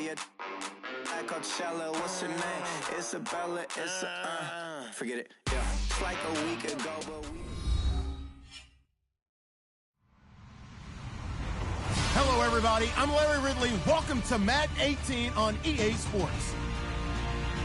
a at Coachella, what's her name? Isabella, forget it, yeah. It's like a week ago, but we... Hello, everybody. I'm Larry Ridley. Welcome to Madden 18 on EA Sports.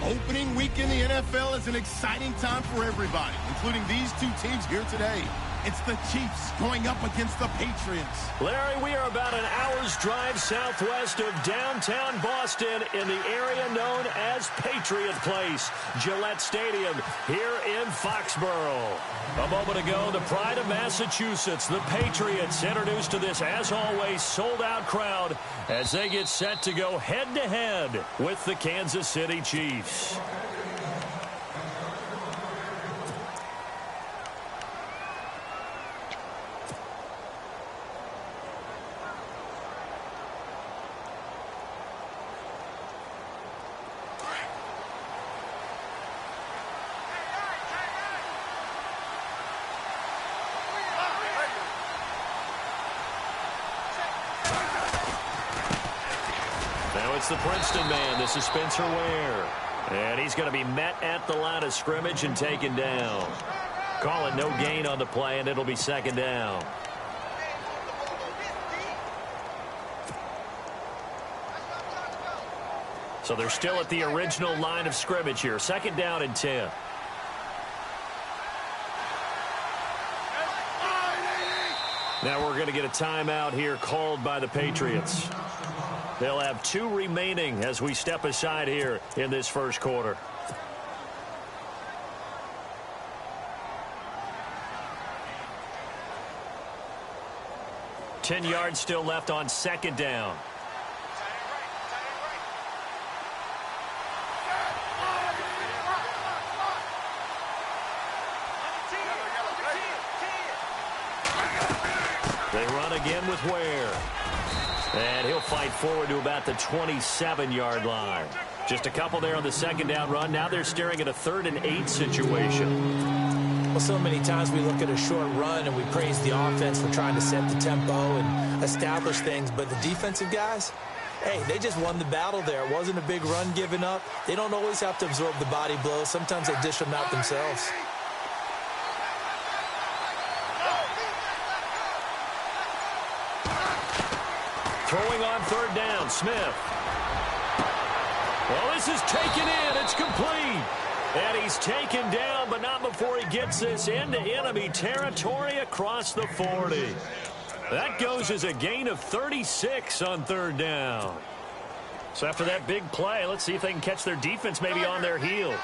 Opening week in the NFL is an exciting time for everybody, including these two teams here today. It's the Chiefs going up against the Patriots. Larry, we are about an hour's drive southwest of downtown Boston in the area known as Patriot Place, Gillette Stadium, here in Foxborough. A moment ago, the pride of Massachusetts, the Patriots, introduced to this, as always, sold-out crowd as they get set to go head-to-head with the Kansas City Chiefs. It's the Princeton man. This is Spencer Ware. And he's going to be met at the line of scrimmage and taken down. Call it no gain on the play, and it'll be second down. So they're still at the original line of scrimmage here. Second down and 10. Now we're going to get a timeout here called by the Patriots. They'll have 2 remaining as we step aside here in this first quarter. Ten yards still left on second down. They run again with Ware. And he'll fight forward to about the 27-yard line. Just a couple there on the second down run. Now they're staring at a 3rd and 8 situation. Well, so many times we look at a short run and we praise the offense for trying to set the tempo and establish things. But the defensive guys, hey, they just won the battle there. It wasn't a big run given up. They don't always have to absorb the body blows. Sometimes they dish them out themselves. Throwing on third down, Smith. Well, this is taken in. It's complete. And he's taken down, but not before he gets this into enemy territory across the 40. That goes as a gain of 36 on third down. So after that big play, let's see if they can catch their defense maybe on their heels.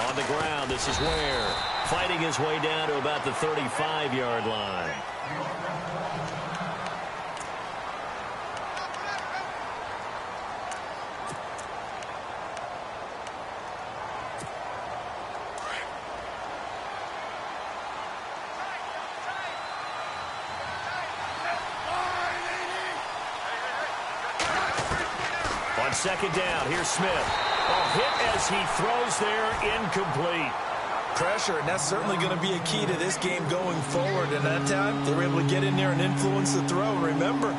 On the ground, this is Ware. Fighting his way down to about the 35-yard line. On second down, here's Smith. A hit as he throws there, incomplete. Pressure, and that's certainly going to be a key to this game going forward. And that time, they were able to get in there and influence the throw. Remember,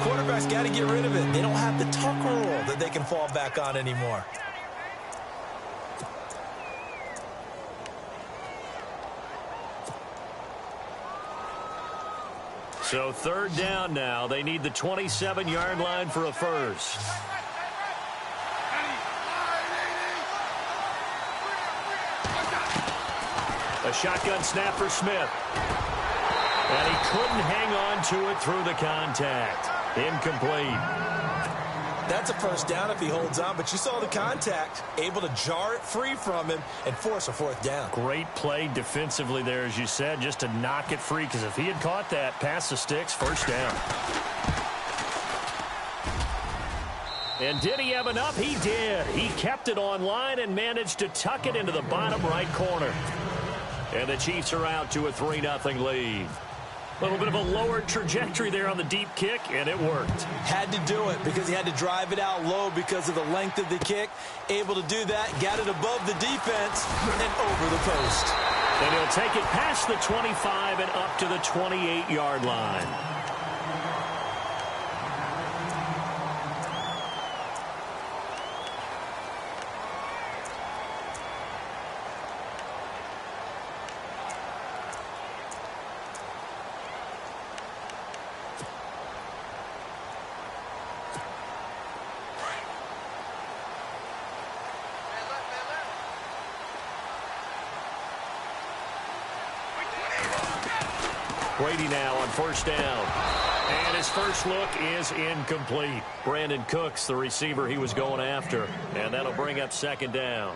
quarterbacks got to get rid of it. They don't have the tuck rule that they can fall back on anymore. So third down now. They need the 27-yard line for a first. A shotgun snap for Smith. And he couldn't hang on to it through the contact. Incomplete. That's a first down if he holds on, but you saw the contact. Able to jar it free from him and force a fourth down. Great play defensively there, as you said, just to knock it free, because if he had caught that, past the sticks, first down. And did he have enough? He did. He kept it on line and managed to tuck it into the bottom right corner. And the Chiefs are out to a 3-0 lead. A little bit of a lower trajectory there on the deep kick, and it worked. Had to do it because he had to drive it out low because of the length of the kick. Able to do that, got it above the defense and over the post. And he'll take it past the 25 and up to the 28-yard line. Brady now on first down. And his first look is incomplete. Brandon Cooks, the receiver he was going after. And that'll bring up second down.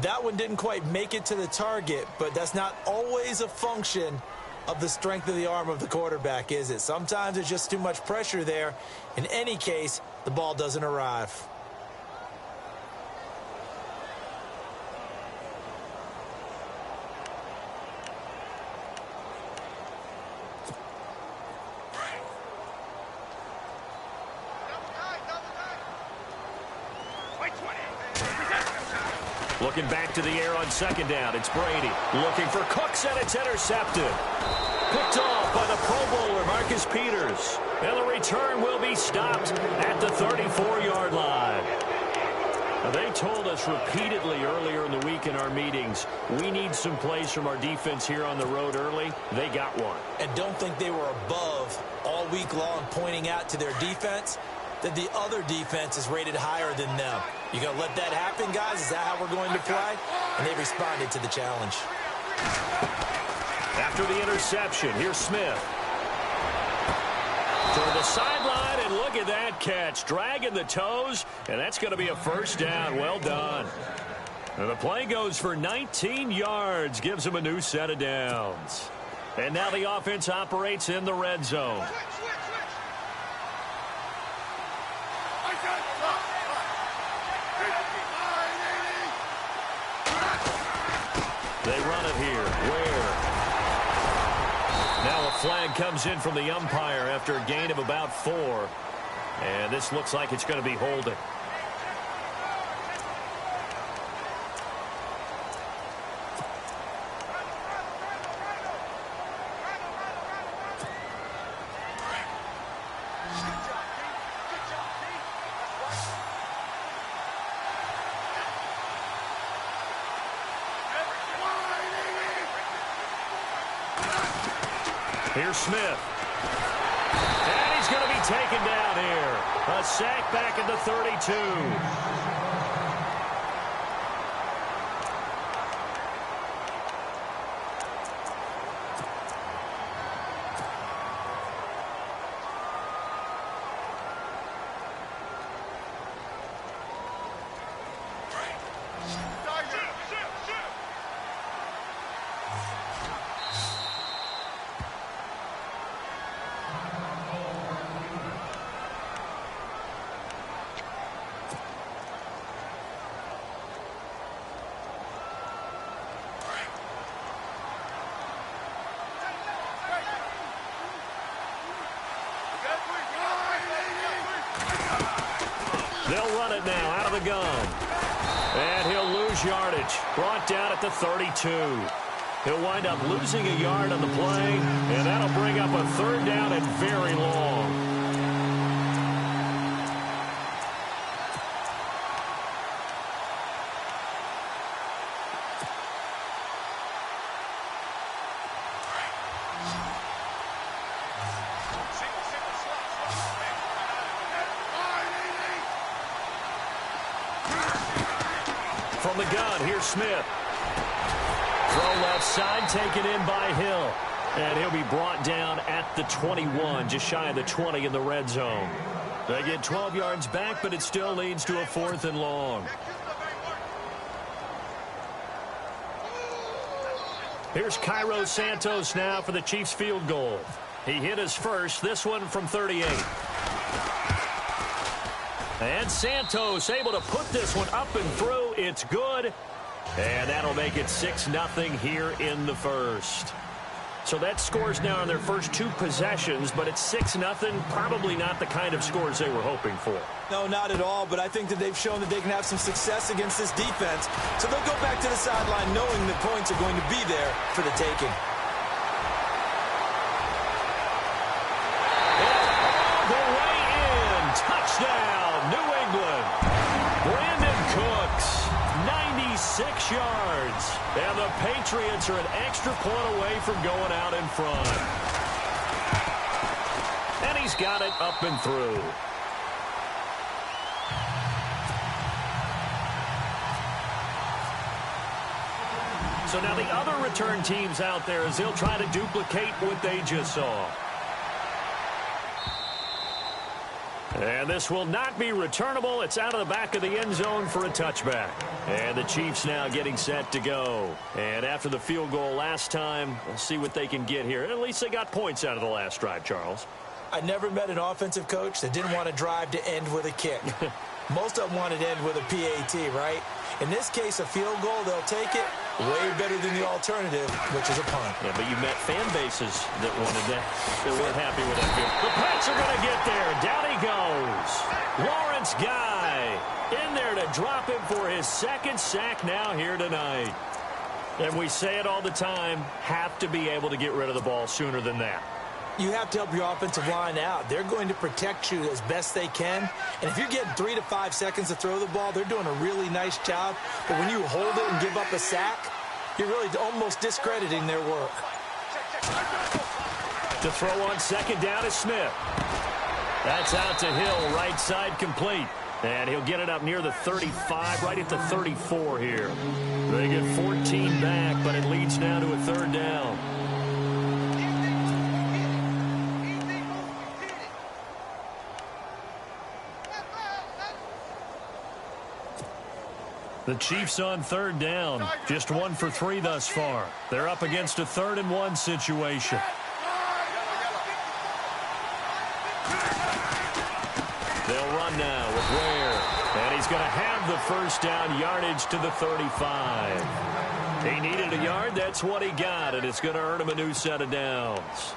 That one didn't quite make it to the target, but that's not always a function of the strength of the arm of the quarterback, is it? Sometimes there's just too much pressure there. In any case, the ball doesn't arrive. Looking back to the air on second down. It's Brady looking for Cooks, and it's intercepted. Picked off by the Pro Bowler, Marcus Peters. And the return will be stopped at the 34-yard line. Now, they told us repeatedly earlier in the week in our meetings, we need some plays from our defense here on the road early. They got one. And don't think they were above all week long pointing out to their defense that the other defense is rated higher than them. You going to let that happen, guys? Is that how we're going to play? And they responded to the challenge. After the interception, here's Smith. To the sideline, and look at that catch. Dragging the toes, and that's going to be a first down. Well done. And the play goes for 19 yards, gives him a new set of downs. And now the offense operates in the red zone. They run it here. Where? Now a flag comes in from the umpire after a gain of about 4. And this looks like it's going to be holding. Here's Smith. And he's going to be taken down here. A sack back at the 32. They'll run it now out of the gun. And he'll lose yardage. Brought down at the 32. He'll wind up losing a yard on the play, and that'll bring up a third down and very long. From the gun, here's Smith. Throw left side, taken in by Hill. And he'll be brought down at the 21, just shy of the 20 in the red zone. They get 12 yards back, but it still leads to a 4th and long. Here's Cairo Santos now for the Chiefs field goal. He hit his first, this one from 38. And Santos able to put this one up and through. It's good. And that'll make it 6-0 here in the first. So that scores now in their first 2 possessions, but it's 6-0. Probably not the kind of scores they were hoping for. No, not at all, but I think that they've shown that they can have some success against this defense. So they'll go back to the sideline knowing the points are going to be there for the taking. All the way in. Touchdown, New England. Brandon Cooks, 96 yards. And the Patriots are an extra point away from going out in front. And he's got it up and through. So now the other return teams out there as they'll try to duplicate what they just saw. And this will not be returnable. It's out of the back of the end zone for a touchback. And the Chiefs now getting set to go. And after the field goal last time, we'll see what they can get here. At least they got points out of the last drive, Charles. I never met an offensive coach that didn't want to drive to end with a kick. Most of them wanted to end with a PAT, right? In this case, a field goal, they'll take it. Way better than the alternative, which is a punt. Yeah, but you met fan bases that wanted that. They weren't happy with that field. The Pats are going to get there. Down he goes. Lawrence Guy in there to drop him for his 2nd sack now here tonight. And we say it all the time, have to be able to get rid of the ball sooner than that. You have to help your offensive line out. They're going to protect you as best they can. And if you're getting 3 to 5 seconds to throw the ball, they're doing a really nice job. But when you hold it and give up a sack, you're really almost discrediting their work. To throw on 2nd down is Smith. That's out to Hill, right side complete. And he'll get it up near the 35, right at the 34 here. They get 14 back, but it leads now to a 3rd down. The Chiefs on 3rd down. Just 1 for 3 thus far. They're up against a 3rd and 1 situation. They'll run now with Ware. And he's going to have the 1st down, yardage to the 35. He needed a yard. That's what he got. And it's going to earn him a new set of downs.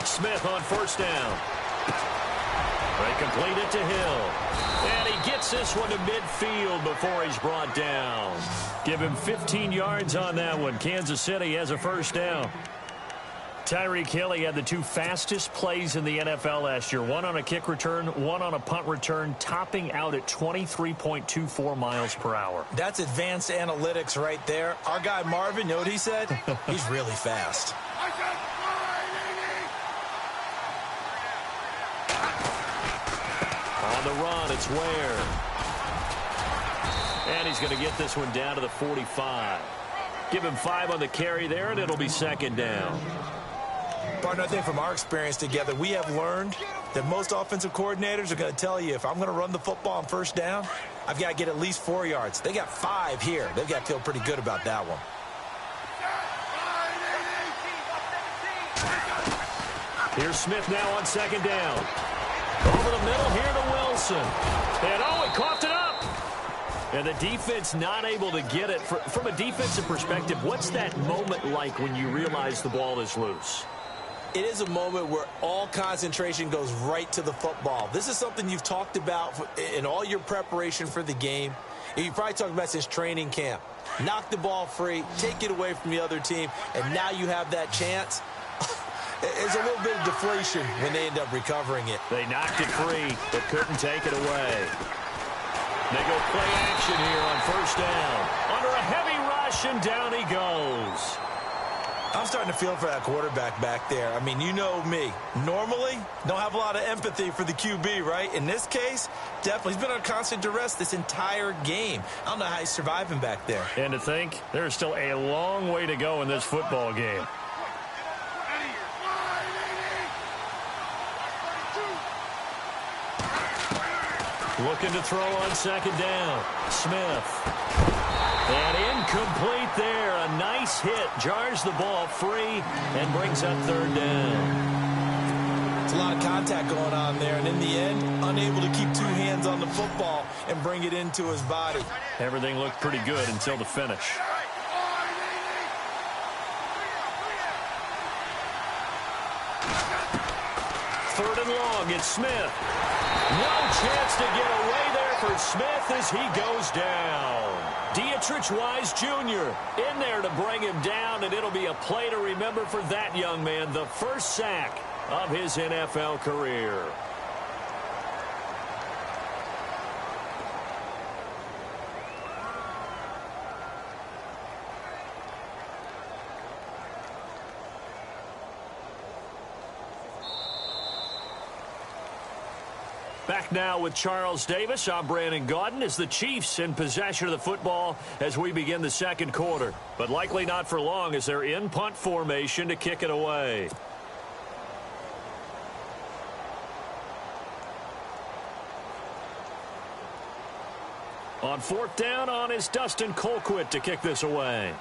Smith on 1st down. They complete it to Hill. And he gets this one to midfield before he's brought down. Give him 15 yards on that one. Kansas City has a 1st down. Tyreek Hill, he had the 2 fastest plays in the NFL last year. 1 on a kick return, 1 on a punt return, topping out at 23.24 miles per hour. That's advanced analytics right there. Our guy Marvin, you know what he said? He's really fast. On the run, it's Ware. And he's going to get this one down to the 45. Give him 5 on the carry there, and it'll be 2nd down. Partner, I think from our experience together, we have learned that most offensive coordinators are going to tell you, if I'm going to run the football on 1st down, I've got to get at least 4 yards. They got 5 here. They've got to feel pretty good about that one. Here's Smith now on 2nd down. Over the middle here to Wilson. And oh, he coughed it up. And the defense not able to get it. From a defensive perspective, what's that moment like when you realize the ball is loose? It is a moment where all concentration goes right to the football. This is something you've talked about in all your preparation for the game. You probably talked about since training camp. Knock the ball free, take it away from the other team, and now you have that chance. It's a little bit of deflation when they end up recovering it. They knocked it free, but couldn't take it away. They go play action here on 1st down. Under a heavy rush, and down he goes. I'm starting to feel for that quarterback back there. I mean, you know me. Normally, don't have a lot of empathy for the QB, right? In this case, definitely. He's been on constant duress this entire game. I don't know how he's surviving back there. And to think, there's still a long way to go in this football game. Looking to throw on 2nd down. Smith. And incomplete there. A nice hit. Jars the ball free and brings up third down. It's a lot of contact going on there. And in the end, unable to keep two hands on the football and bring it into his body. Everything looked pretty good until the finish. Third and long, it's Smith. No chance to get away there for Smith as he goes down. Dietrich Wise Jr. in there to bring him down, and it'll be a play to remember for that young man. The first sack of his NFL career. Back now with Charles Davis. I'm Brandon Gaudin as the Chiefs in possession of the football as we begin the second quarter. But likely not for long as they're in punt formation to kick it away. On fourth down on is Dustin Colquitt to kick this away.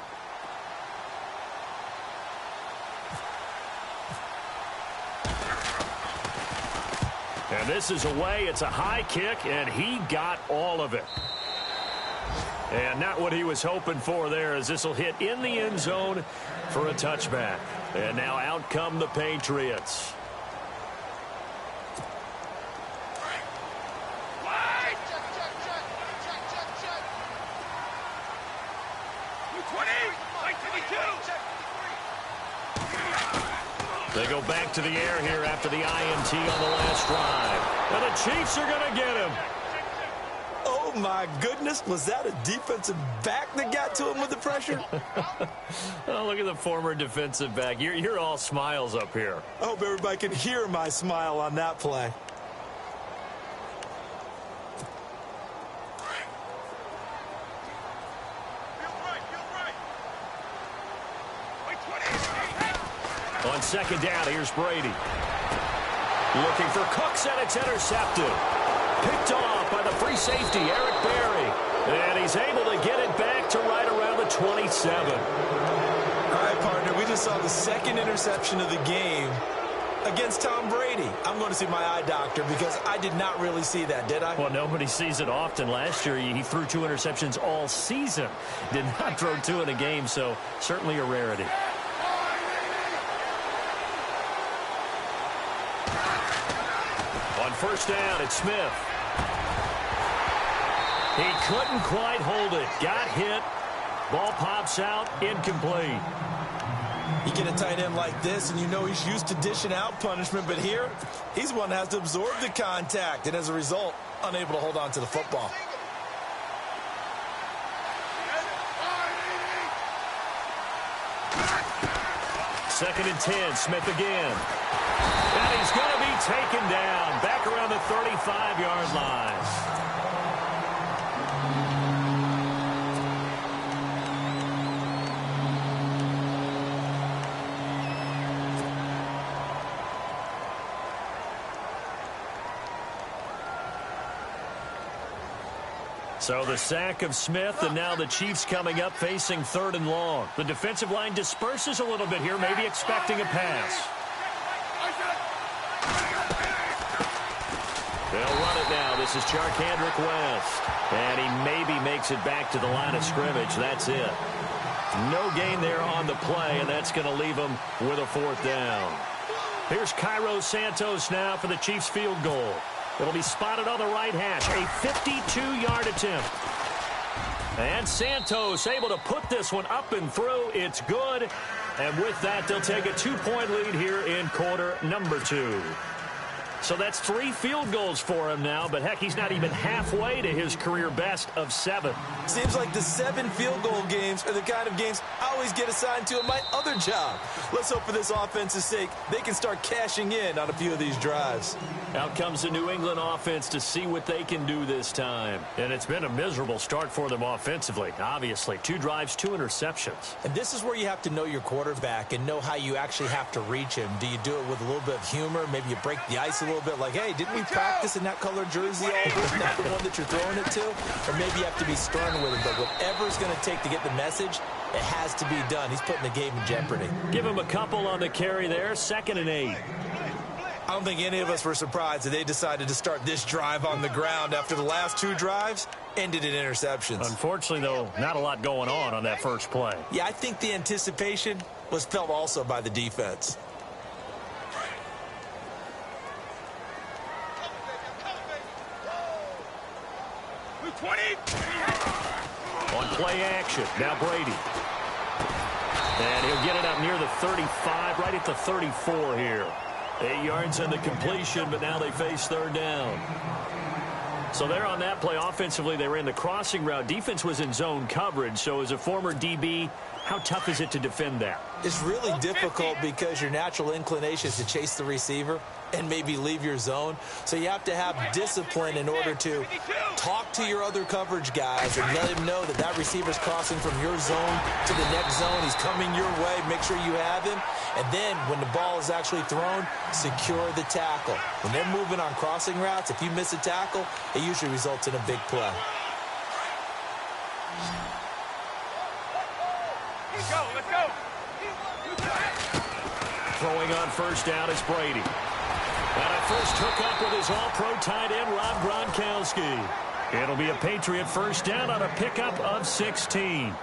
And this is away. It's a high kick, and he got all of it. And not what he was hoping for there, as this will hit in the end zone for a touchback. And now out come the Patriots. They go back to the air here after the INT on the last drive. And the Chiefs are going to get him. Oh, my goodness. Was that a defensive back that got to him with the pressure? Oh, look at the former defensive back. You're all smiles up here. I hope everybody can hear my smile on that play. On second down, here's Brady. Looking for Cooks, and it's intercepted. Picked off by the free safety, Eric Berry. And he's able to get it back to right around the 27. All right, partner, we just saw the second interception of the game against Tom Brady. I'm going to see my eye doctor because I did not really see that, did I? Well, nobody sees it often. Last year, he threw 2 interceptions all season. Did not throw 2 in a game, so certainly a rarity. On first down, it's Smith. He couldn't quite hold it. Got hit. Ball pops out. Incomplete. You get a tight end like this, and you know he's used to dishing out punishment, but here, he's one that has to absorb the contact, and as a result, unable to hold on to the football. Second and 10, Smith again. And he's going to be taken down back around the 35-yard line. So the sack of Smith, and now the Chiefs coming up facing third and long. The defensive line disperses a little bit here, maybe expecting a pass. They'll run it now. This is Charcandrick West. And he maybe makes it back to the line of scrimmage. That's it. No gain there on the play, and that's going to leave him with a fourth down. Here's Cairo Santos now for the Chiefs field goal. It'll be spotted on the right hash. A 52-yard attempt. And Santos able to put this one up and through. It's good. And with that, they'll take a 2-point lead here in quarter number 2. So that's 3 field goals for him now, but heck, he's not even halfway to his career best of 7. Seems like the 7 field goal games are the kind of games I always get assigned to in my other job. Let's hope for this offense's sake they can start cashing in on a few of these drives. Out comes the New England offense to see what they can do this time. And it's been a miserable start for them offensively, obviously. 2 drives, 2 interceptions. And this is where you have to know your quarterback and know how you actually have to reach him. Do you do it with a little bit of humor? Maybe you break the ice a little bit like, hey, didn't we practice in that color jersey all week? Isn't that the one that you're throwing it to? Or maybe you have to be stern with him, but whatever it's going to take to get the message, it has to be done. He's putting the game in jeopardy. Give him a couple on the carry there, 2nd and 8. I don't think any of us were surprised that they decided to start this drive on the ground after the last 2 drives ended in interceptions. Unfortunately, though, not a lot going on that first play. Yeah, I think the anticipation was felt also by the defense. On play action, now Brady. And he'll get it up near the 35, right at the 34 here. 8 yards on the completion, but now they face 3rd down. So there on that play, offensively, they ran the crossing route. Defense was in zone coverage, so as a former DB, how tough is it to defend that? It's really difficult because your natural inclination is to chase the receiver and maybe leave your zone. So you have to have discipline in order to talk to your other coverage guys and let him know that that receiver's crossing from your zone to the next zone. He's coming your way. Make sure you have him. And then when the ball is actually thrown, secure the tackle. When they're moving on crossing routes, if you miss a tackle, it usually results in a big play. Let's go. Throwing on 1st down is Brady. And a first hookup with his all-pro tight end, Rob Gronkowski. It'll be a Patriot 1st down on a pickup of 16.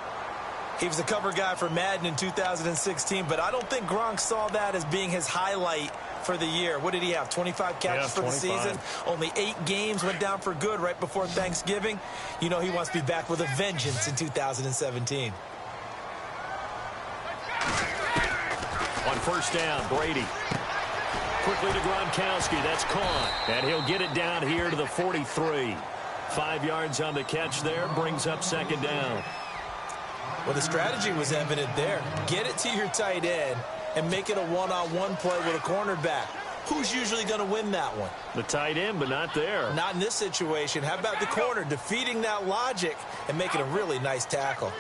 He was the cover guy for Madden in 2016, but I don't think Gronk saw that as being his highlight for the year. What did he have, 25 catches for the season? Only 8 games, went down for good right before Thanksgiving. You know he wants to be back with a vengeance in 2017. On 1st down, Brady. Quickly to Gronkowski. That's caught. And he'll get it down here to the 43. 5 yards on the catch there. Brings up 2nd down. Well, the strategy was evident there. Get it to your tight end and make it a one-on-one play with a cornerback. Who's usually going to win that one? The tight end, but not there. Not in this situation. How about the corner defeating that logic and making a really nice tackle?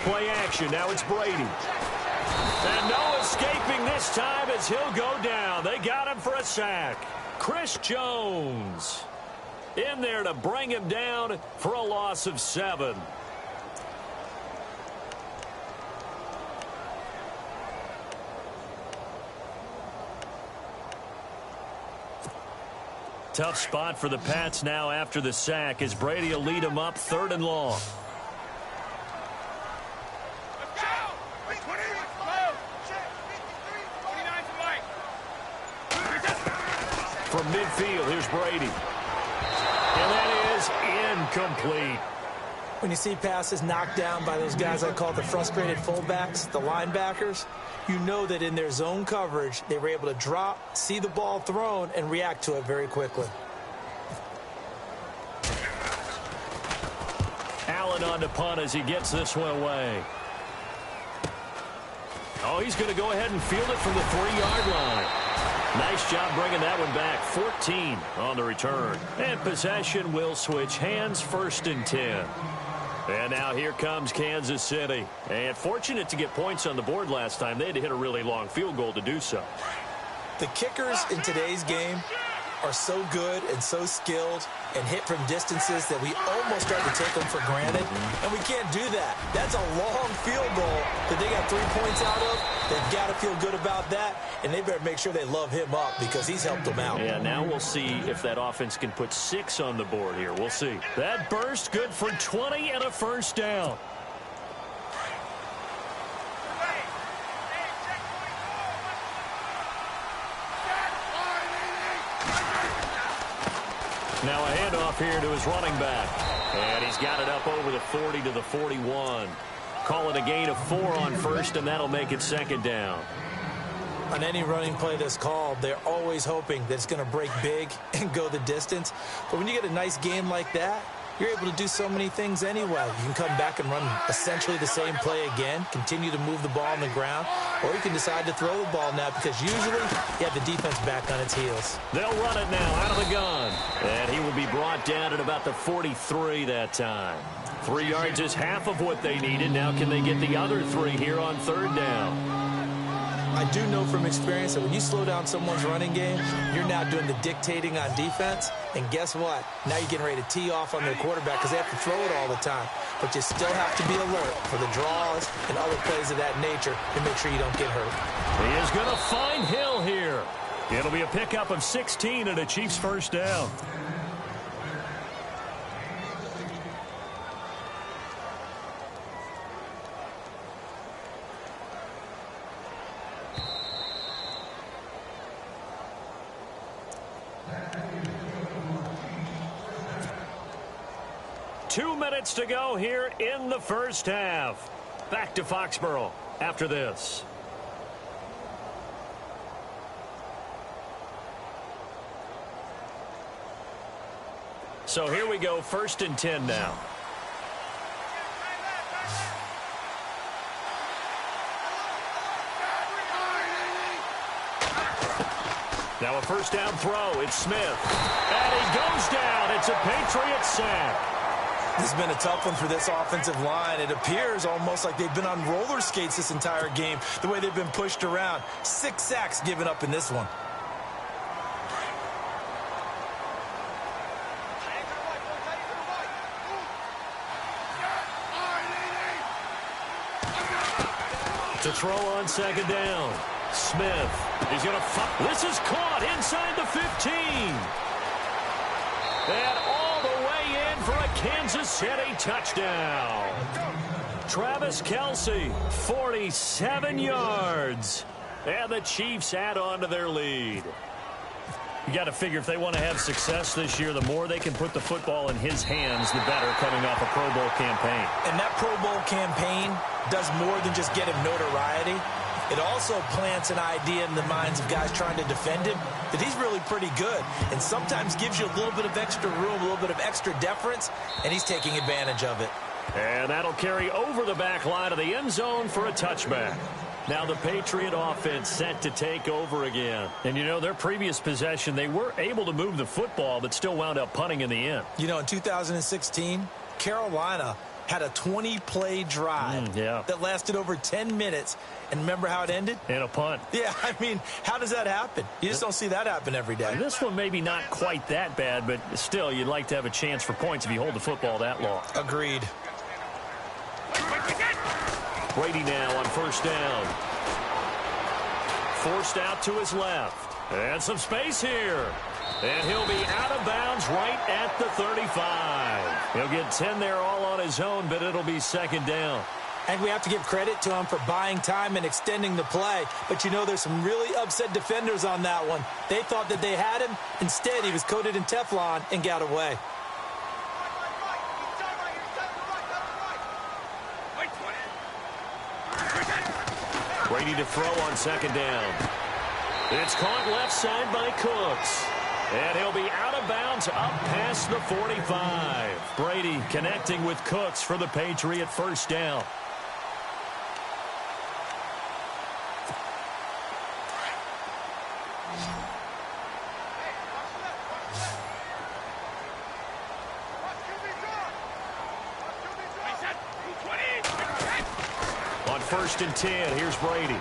Play action. Now it's Brady. And no escaping this time as he'll go down. They got him for a sack. Chris Jones in there to bring him down for a loss of 7. Tough spot for the Pats now after the sack as Brady will lead them up 3rd and long. From midfield, here's Brady. And that is incomplete. When you see passes knocked down by those guys I call the frustrated fullbacks, the linebackers, you know that in their zone coverage, they were able to drop, see the ball thrown, and react to it very quickly. Allen on the punt as he gets this one away. Oh, he's going to go ahead and field it from the 3-yard line. Nice job bringing that one back. 14 on the return. And possession will switch hands, 1st and 10. And now here comes Kansas City. And fortunate to get points on the board last time. They had to hit a really long field goal to do so. The kickers in today's game are so good and so skilled and hit from distances that we almost start to take them for granted. And we can't do that. That's a long field goal that they got 3 points out of. They've got to feel good about that, and they better make sure they love him up because he's helped them out. Yeah, now we'll see if that offense can put 6 on the board here. We'll see. That burst good for 20 and a 1st down. Now a handoff here to his running back. And he's got it up over the 40 to the 41. Call it a gain of 4 on 1st, and that'll make it 2nd down. On any running play that's called, they're always hoping that it's going to break big and go the distance. But when you get a nice gain like that, you're able to do so many things anyway. You can come back and run essentially the same play again, continue to move the ball on the ground, or you can decide to throw the ball now because usually you have the defense back on its heels. They'll run it now out of the gun. And he will be brought down at about the 43 that time. 3 yards is half of what they needed. Now can they get the other 3 here on 3rd down? I do know from experience that when you slow down someone's running game, you're now doing the dictating on defense. And guess what? Now you're getting ready to tee off on their quarterback because they have to throw it all the time. But you still have to be alert for the draws and other plays of that nature to make sure you don't get hurt. He is going to find Hill here. It'll be a pickup of 16 and a Chiefs first down. Two minutes to go here in the first half. Back to Foxborough after this. So here we go, 1st and 10 now. Now a first down throw. It's Smith. And he goes down. It's a Patriot sack. This has been a tough one for this offensive line. It appears almost like they've been on roller skates this entire game, the way they've been pushed around. 6 sacks given up in this one. To throw on 2nd down. Smith. He's going to... This is caught inside the 15. And all the way in for a Kansas City touchdown. Travis Kelce, 47 yards. And the Chiefs add on to their lead. You got to figure if they want to have success this year, the more they can put the football in his hands, the better, coming off a Pro Bowl campaign. And that Pro Bowl campaign does more than just get him notoriety. It also plants an idea in the minds of guys trying to defend him that he's really pretty good and sometimes gives you a little bit of extra room, a little bit of extra deference, and he's taking advantage of it. And that'll carry over the back line of the end zone for a touchback. Now the Patriot offense set to take over again. And, you know, their previous possession, they were able to move the football but still wound up punting in the end. You know, in 2016, Carolina had a 20-play drive that lasted over 10 minutes. And remember how it ended? In a punt. Yeah, I mean, how does that happen? You just don't see that happen every day. And this one maybe not quite that bad, but still, you'd like to have a chance for points if you hold the football that long. Agreed. Brady now on 1st down. Forced out to his left. And some space here. And he'll be out of bounds right at the 35. He'll get 10 there all on his own, but it'll be 2nd down. And we have to give credit to him for buying time and extending the play. But, you know, there's some really upset defenders on that one. They thought that they had him. Instead, he was coated in Teflon and got away. Brady to throw on 2nd down. It's caught left side by Cooks. And he'll be out of bounds up past the 45. Brady connecting with Cooks for the Patriot first down. On 1st and 10, here's Brady.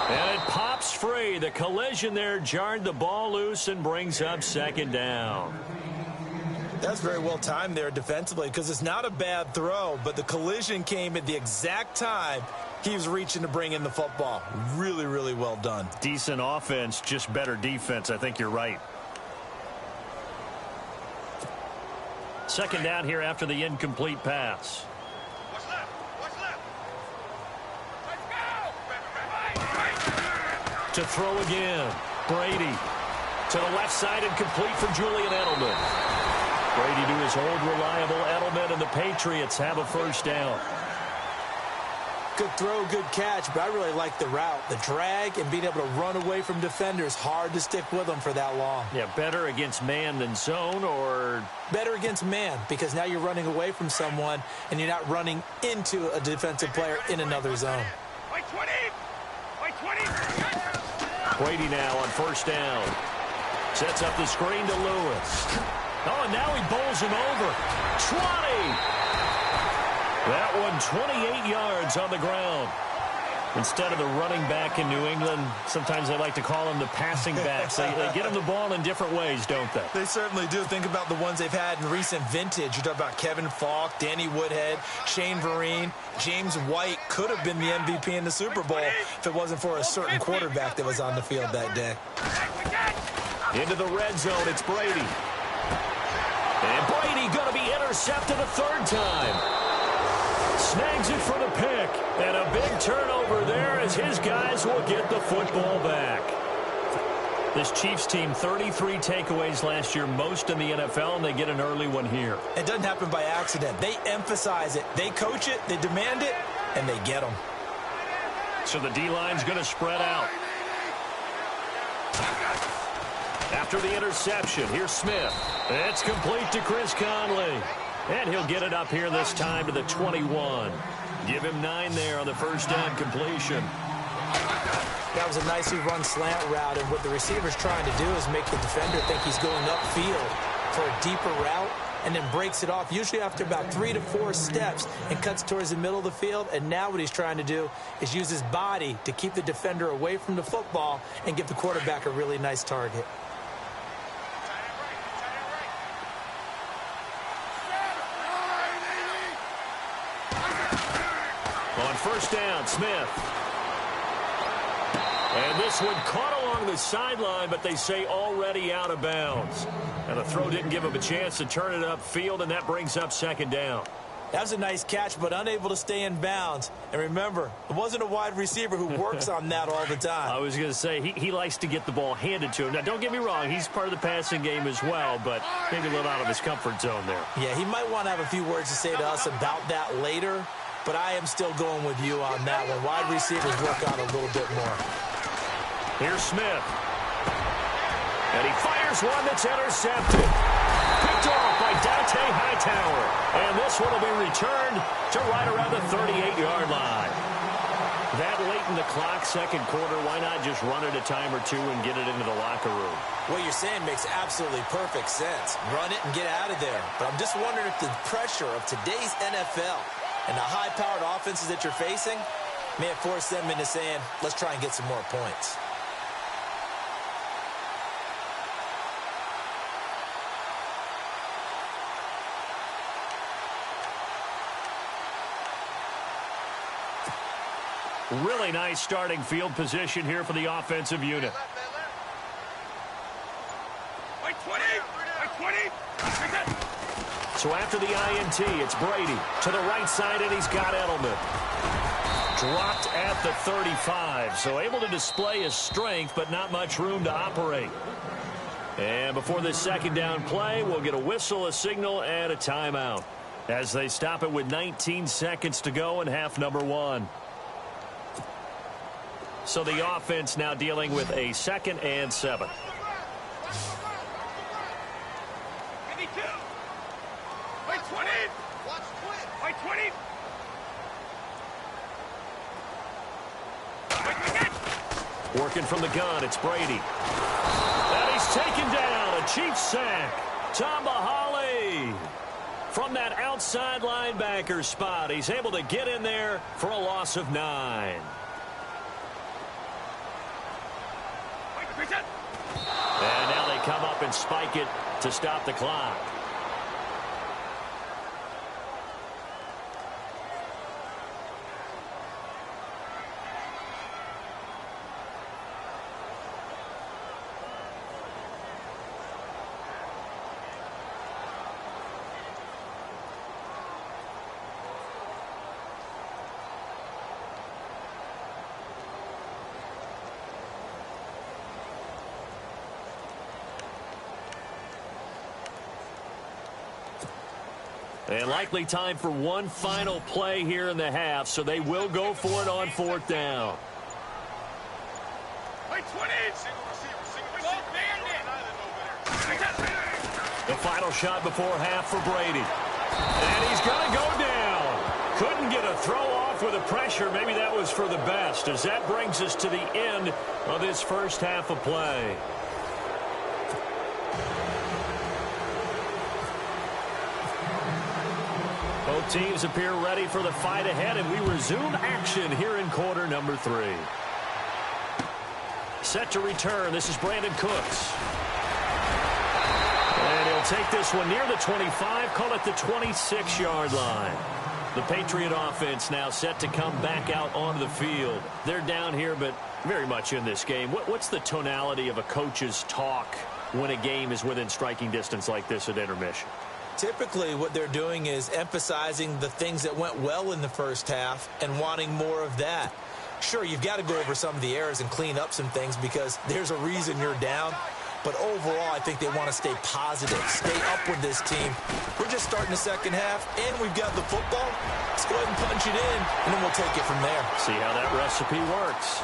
And it pops free. The collision there jarred the ball loose and brings up 2nd down. That's very well timed there defensively because it's not a bad throw, but the collision came at the exact time he was reaching to bring in the football. Really, really well done. Decent offense, just better defense. I think you're right. 2nd down here after the incomplete pass. To throw again. Brady to the left side and complete for Julian Edelman. Brady to his old reliable Edelman, and the Patriots have a first down. Good throw, good catch, but I really like the route. The drag and being able to run away from defenders. Hard to stick with them for that long. Yeah, better against man than zone, or? Better against man, because now you're running away from someone and you're not running into a defensive player in another zone. Brady now on first down. Sets up the screen to Lewis. Oh, and now he bowls him over. 20! That one 28 yards on the ground. Instead of the running back in New England, sometimes they like to call them the passing backs. They get them the ball in different ways, don't they? They certainly do. Think about the ones they've had in recent vintage. You talk about Kevin Falk, Danny Woodhead, Shane Vereen. James White could have been the MVP in the Super Bowl if it wasn't for a certain quarterback that was on the field that day. Into the red zone, it's Brady. And Brady going to be intercepted a third time. Snags it for the pick. And a big turnover there as his guys will get the football back. This Chiefs team, 33 takeaways last year, most in the NFL, and they get an early one here. It doesn't happen by accident. They emphasize it. They coach it, they demand it, and they get them. So the D-line's going to spread out. After the interception, here's Smith. It's complete to Chris Conley. And he'll get it up here this time to the 21. Give him 9 there on the first down completion. That was a nicely run slant route, and what the receiver's trying to do is make the defender think he's going upfield for a deeper route, and then breaks it off, usually after about 3 to 4 steps, and cuts towards the middle of the field. And now what he's trying to do is use his body to keep the defender away from the football and give the quarterback a really nice target. On first down, Smith. And this one caught along the sideline, but they say already out of bounds. And the throw didn't give him a chance to turn it upfield, and that brings up second down. That was a nice catch, but unable to stay in bounds. And remember, it wasn't a wide receiver who works on that all the time. I was going to say, he likes to get the ball handed to him. Now, don't get me wrong, he's part of the passing game as well, but maybe a little out of his comfort zone there. Yeah, he might want to have a few words to say to us about that later, but I am still going with you on that one. Wide receivers work on a little bit more. Here's Smith. And he fires one that's intercepted. Picked off by Dante Hightower. And this one will be returned to right around the 38-yard line. That late in the clock, second quarter, why not just run it a time or two and get it into the locker room? What you're saying makes absolutely perfect sense. Run it and get out of there. But I'm just wondering if the pressure of today's NFL and the high-powered offenses that you're facing may have forced them into saying, let's try and get some more points. Really nice starting field position here for the offensive unit. So after the INT, it's Brady to the right side, and he's got Edelman. Dropped at the 35, so able to display his strength, but not much room to operate. And before this second down play, we'll get a whistle, a signal, and a timeout as they stop it with 19 seconds to go in half number 1. So the offense now dealing with a 2nd and 7. Working from the gun, it's Brady. And he's taken down, a Chiefs sack. Tamba Hali from that outside linebacker spot. He's able to get in there for a loss of 9. And now they come up and spike it to stop the clock. And likely time for one final play here in the half, so they will go for it on 4th down. The final shot before half for Brady. And he's going to go down. Couldn't get a throw off with the pressure. Maybe that was for the best, as that brings us to the end of this first half of play. Both teams appear ready for the fight ahead, and we resume action here in quarter number 3. Set to return. This is Brandon Cooks. And he'll take this one near the 25, call it the 26-yard line. The Patriot offense now set to come back out onto the field. They're down here, but very much in this game. What's the tonality of a coach's talk when a game is within striking distance like this at intermission? Typically, what they're doing is emphasizing the things that went well in the first half and wanting more of that. Sure, you've got to go over some of the errors and clean up some things because there's a reason you're down. But overall, I think they want to stay positive, stay up with this team. We're just starting the second half, and we've got the football. Let's go ahead and punch it in, and then we'll take it from there. See how that recipe works.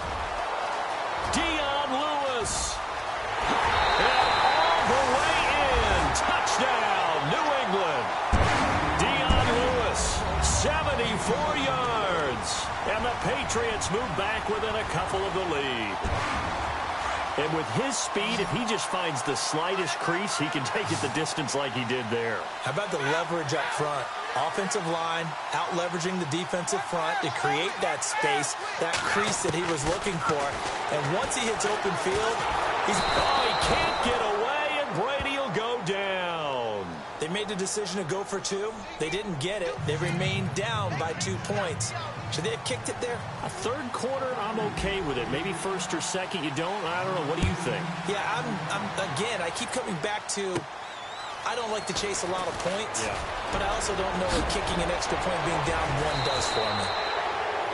Dion Lewis. And all the way in. Touchdown, New England. Dion Lewis, 74 yards. And the Patriots move back within a couple of the lead. And with his speed, if he just finds the slightest crease, he can take it the distance like he did there. How about the leverage up front? Offensive line out-leveraging the defensive front to create that space, that crease that he was looking for. And once he hits open field, he can't get away, and Brady will go down. They made the decision to go for 2. They didn't get it. They remained down by 2 points. Should they have kicked it there? A third quarter, I'm okay with it. Maybe first or second, you don't. I don't know. What do you think? Yeah, again, I keep coming back to I don't like to chase a lot of points, but I also don't know what kicking an extra point being down 1 does for me.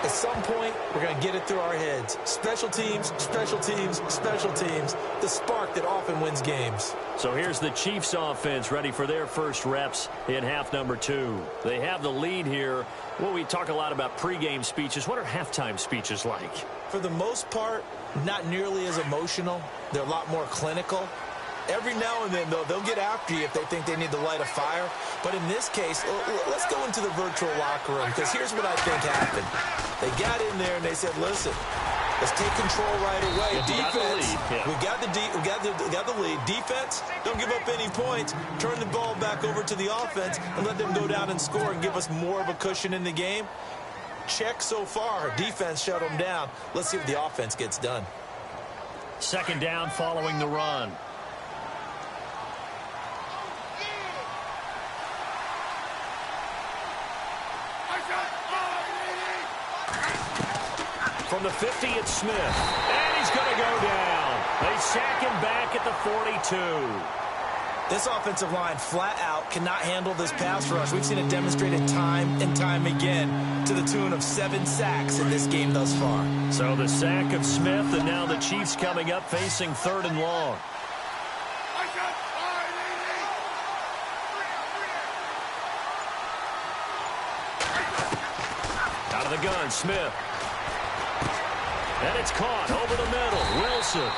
At some point, we're going to get it through our heads. Special teams, special teams, special teams. The spark that often wins games. So here's the Chiefs offense ready for their first reps in half number 2. They have the lead here. Well, we talk a lot about pregame speeches. What are halftime speeches like? For the most part, not nearly as emotional. They're a lot more clinical. Every now and then, though, they'll get after you if they think they need to light a fire. But in this case, let's go into the virtual locker room, because here's what I think happened. They got in there and they said, listen, let's take control right away. Defense, we got the lead. Defense, don't give up any points. Turn the ball back over to the offense and let them go down and score and give us more of a cushion in the game. Check so far. Defense shut them down. Let's see what the offense gets done. Second down following the run. From the 50, it's Smith. And he's going to go down. They sack him back at the 42. This offensive line flat out cannot handle this pass rush. We've seen it demonstrated time and time again to the tune of 7 sacks in this game thus far. So the sack of Smith, and now the Chiefs coming up facing 3rd and long. Out of the gun, Smith. And it's caught over the middle. Wilson.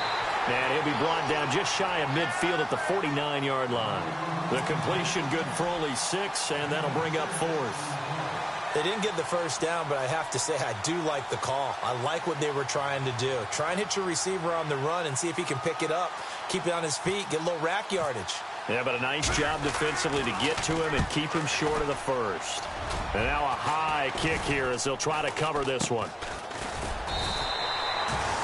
And he'll be brought down just shy of midfield at the 49-yard line. The completion good for only 6, and that'll bring up 4th. They didn't get the first down, but I have to say I do like the call. I like what they were trying to do. Try and hit your receiver on the run and see if he can pick it up, keep it on his feet, get a little rack yardage. Yeah, but a nice job defensively to get to him and keep him short of the first. And now a high kick here as they'll try to cover this one.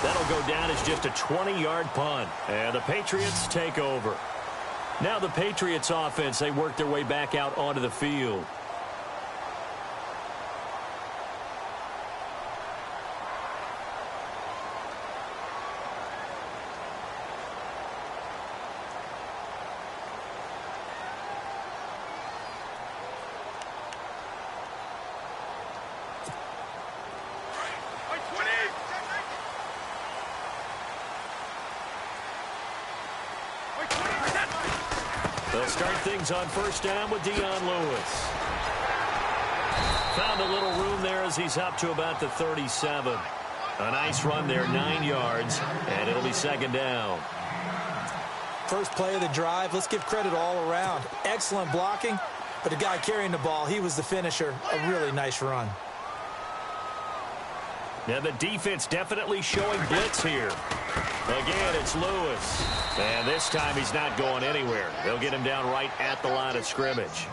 That'll go down as just a 20-yard punt. And the Patriots take over. Now the Patriots offense, they work their way back out onto the field. They'll start things on first down with Dion Lewis. Found a little room there as he's up to about the 37. A nice run there, 9 yards, and it'll be second down. First play of the drive, let's give credit all around. Excellent blocking, but the guy carrying the ball, he was the finisher. A really nice run. Now the defense definitely showing blitz here. Again, it's Lewis. And this time he's not going anywhere. They'll get him down right at the line of scrimmage.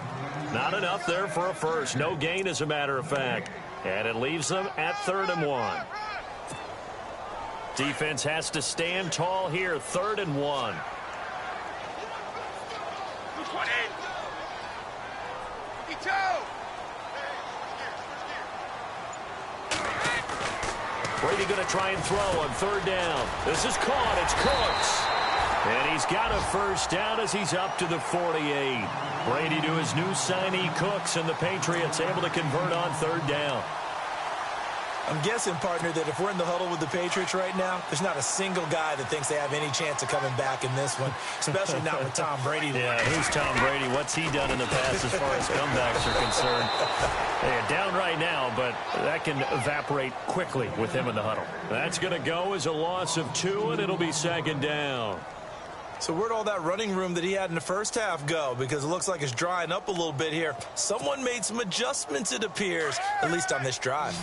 Not enough there for a first. No gain, as a matter of fact. And it leaves them at 3rd and 1. Defense has to stand tall here. 3rd and 1. Brady going to try and throw on 3rd down. This is caught. It's Cooks. And he's got a first down as he's up to the 48. Brady to his new signee, Cooks, and the Patriots able to convert on 3rd down. I'm guessing, partner, that if we're in the huddle with the Patriots right now, there's not a single guy that thinks they have any chance of coming back in this one, especially not with Tom Brady. Yeah, who's Tom Brady? What's he done in the past as far as comebacks are concerned? They're down right now, but that can evaporate quickly with him in the huddle. That's going to go as a loss of 2, and it'll be 2nd down. So where'd all that running room that he had in the first half go? Because it looks like it's drying up a little bit here. Someone made some adjustments, it appears, at least on this drive.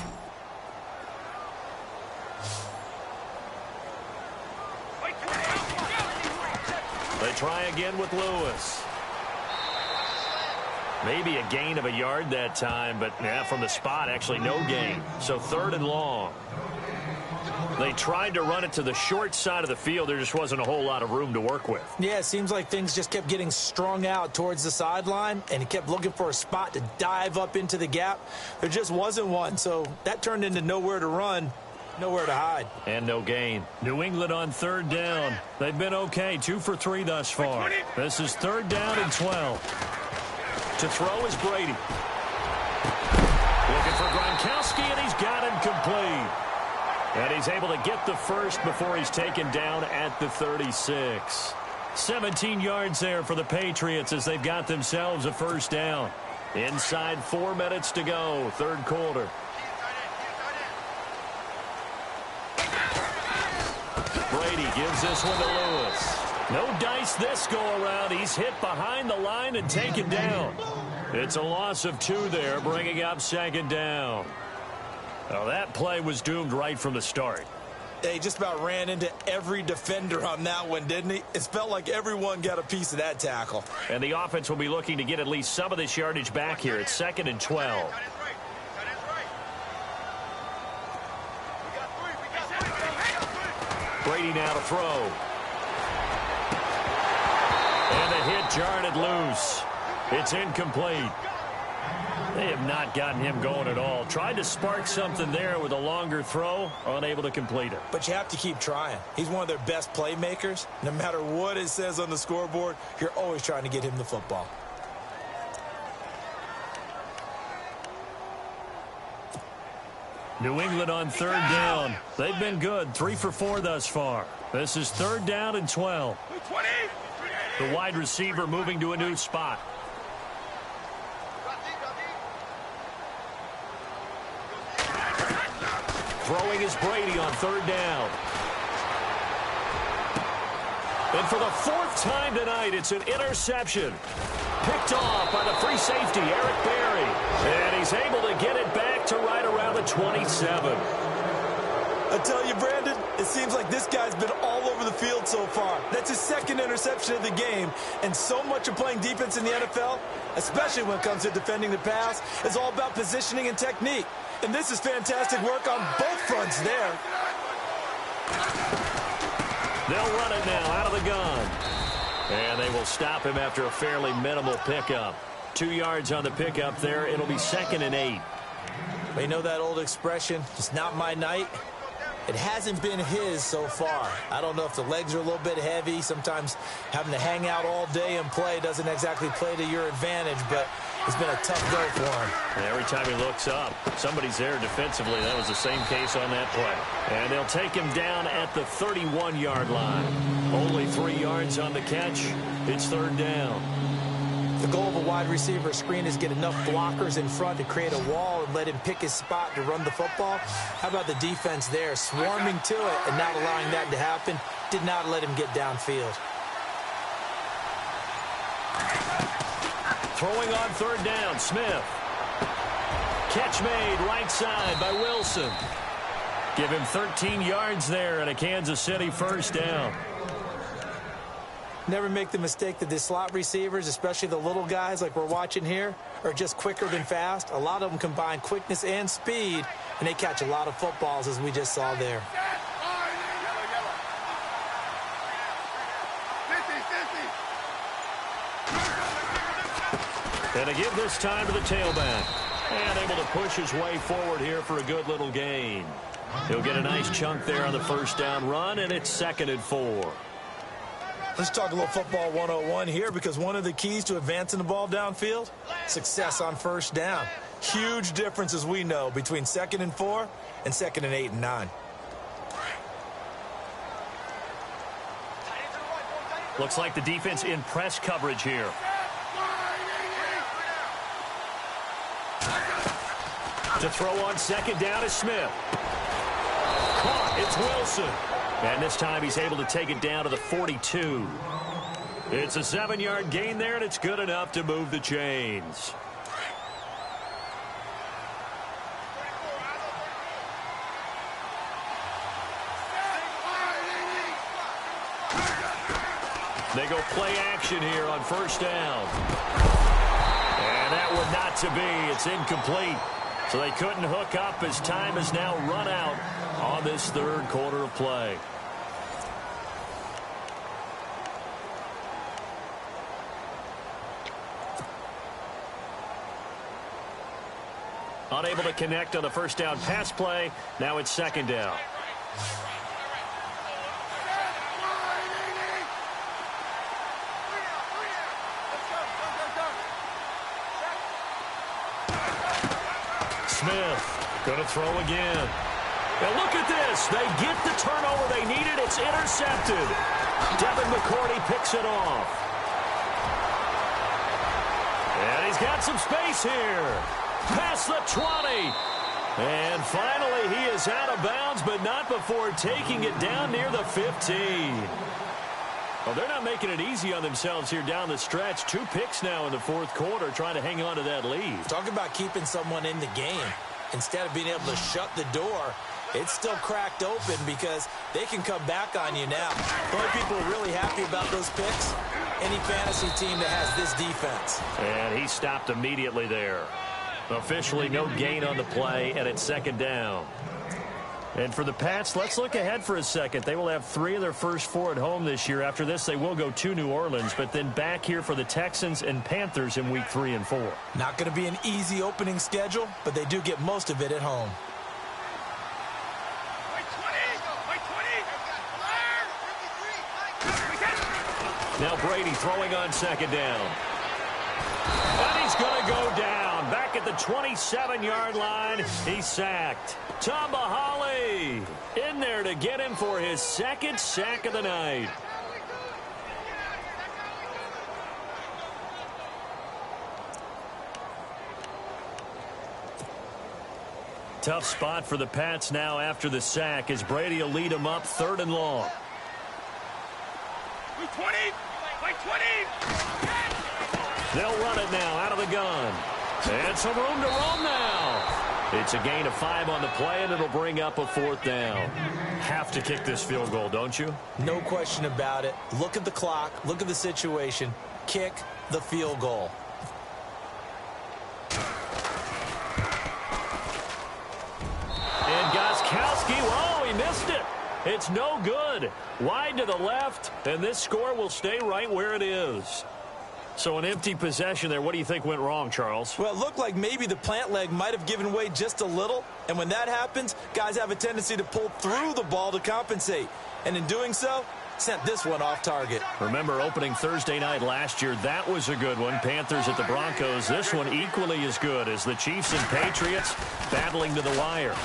They try again with Lewis. Maybe a gain of a yard that time, but yeah, from the spot, actually no gain. So 3rd and long. They tried to run it to the short side of the field. There just wasn't a whole lot of room to work with. Yeah, it seems like things just kept getting strung out towards the sideline, and he kept looking for a spot to dive up into the gap. There just wasn't one, so that turned into nowhere to run, nowhere to hide. And no gain. New England on 3rd down. They've been okay, 2 for 3 thus far. This is 3rd down and 12. To throw is Brady. Looking for Gronkowski, and he's got him complete. And he's able to get the first before he's taken down at the 36. 17 yards there for the Patriots as they've got themselves a first down. Inside 4 minutes to go, 3rd quarter. Brady gives this one to Lewis. No dice this go-around. He's hit behind the line and taken down. It's a loss of 2 there, bringing up 2nd down. Well, that play was doomed right from the start. He just about ran into every defender on that one, didn't he? It felt like everyone got a piece of that tackle. And the offense will be looking to get at least some of this yardage back here. It's 2nd and 12. Brady now to throw. And the hit jarred it loose. It's incomplete. They have not gotten him going at all. Tried to spark something there with a longer throw, unable to complete it. But you have to keep trying. He's one of their best playmakers. No matter what it says on the scoreboard, you're always trying to get him the football. New England on 3rd down. They've been good, 3 for 4 thus far. This is 3rd down and 12. The wide receiver moving to a new spot. Throwing is Brady on 3rd down. And for the 4th time tonight, it's an interception. Picked off by the free safety, Eric Berry. And he's able to get it back to right around the 27. I tell you, Brandon, it seems like this guy's been all over the field so far. That's his 2nd interception of the game. And so much of playing defense in the NFL, especially when it comes to defending the pass, is all about positioning and technique. And this is fantastic work on both fronts there. They'll run it now out of the gun. And they will stop him after a fairly minimal pickup. 2 yards on the pickup there. It'll be 2nd and 8. They know that old expression, it's not my night. It hasn't been his so far. I don't know if the legs are a little bit heavy. Sometimes having to hang out all day and play doesn't exactly play to your advantage, but it's been a tough go for him. And every time he looks up, somebody's there defensively. That was the same case on that play. And they'll take him down at the 31-yard line. Only 3 yards on the catch. It's 3rd down. The goal of a wide receiver screen is get enough blockers in front to create a wall and let him pick his spot to run the football. How about the defense there, swarming to it and not allowing that to happen? Did not let him get downfield. Throwing on 3rd down, Smith. Catch made right side by Wilson. Give him 13 yards there and a Kansas City first down. Never make the mistake that the slot receivers, especially the little guys like we're watching here, are just quicker than fast. A lot of them combine quickness and speed, and they catch a lot of footballs, as we just saw there. And to give this time to the tailback. And able to push his way forward here for a good little gain. He'll get a nice chunk there on the first down run, and it's 2nd and 4. Let's talk a little football 101 here, because one of the keys to advancing the ball downfield, success on first down. Huge difference, as we know, between 2nd and 4 and 2nd and 8 and 9. Looks like the defense in press coverage here. To throw on 2nd down is Smith. Caught. It's Wilson. And this time he's able to take it down to the 42. It's a 7-yard gain there, and it's good enough to move the chains. They go play action here on first down. And that would not to be. It's incomplete. So they couldn't hook up as time has now run out on this 3rd quarter of play. Unable to connect on the first down pass play. Now it's 2nd down. Smith going to throw again. Now look at this. They get the turnover they needed. It's intercepted. Devin McCourty picks it off. And he's got some space here. Past the 20. And finally he is out of bounds, but not before taking it down near the 15. Well, they're not making it easy on themselves here down the stretch. 2 picks now in the 4th quarter, trying to hang on to that lead. Talk about keeping someone in the game. Instead of being able to shut the door, it's still cracked open because they can come back on you now. The only people who are really happy about those picks, any fantasy team that has this defense. And he stopped immediately there. Officially no gain on the play, and it's 2nd down. And for the Pats, let's look ahead for a second. They will have 3 of their first 4 at home this year. After this, they will go to New Orleans, but then back here for the Texans and Panthers in week 3 and 4. Not going to be an easy opening schedule, but they do get most of it at home. Now Brady throwing on 2nd down. And he's going to go down. Back at the 27-yard line, he's sacked. Tamba Hali in there to get him for his 2nd sack of the night. Tough spot for the Pats now after the sack as Brady will lead them up 3rd and long. 20! 20! They'll run it now out of the gun. And some room to roam now. It's a gain of 5 on the play, and it'll bring up a 4th down. Have to kick this field goal, don't you? No question about it. Look at the clock. Look at the situation. Kick the field goal. And Gostkowski, oh, he missed it. It's no good. Wide to the left, and this score will stay right where it is. So an empty possession there. What do you think went wrong, Charles? Well, it looked like maybe the plant leg might have given way just a little. And when that happens, guys have a tendency to pull through the ball to compensate. And in doing so, sent this one off target. Remember opening Thursday night last year, that was a good one. Panthers at the Broncos. This one equally as good as the Chiefs and Patriots battling to the wire.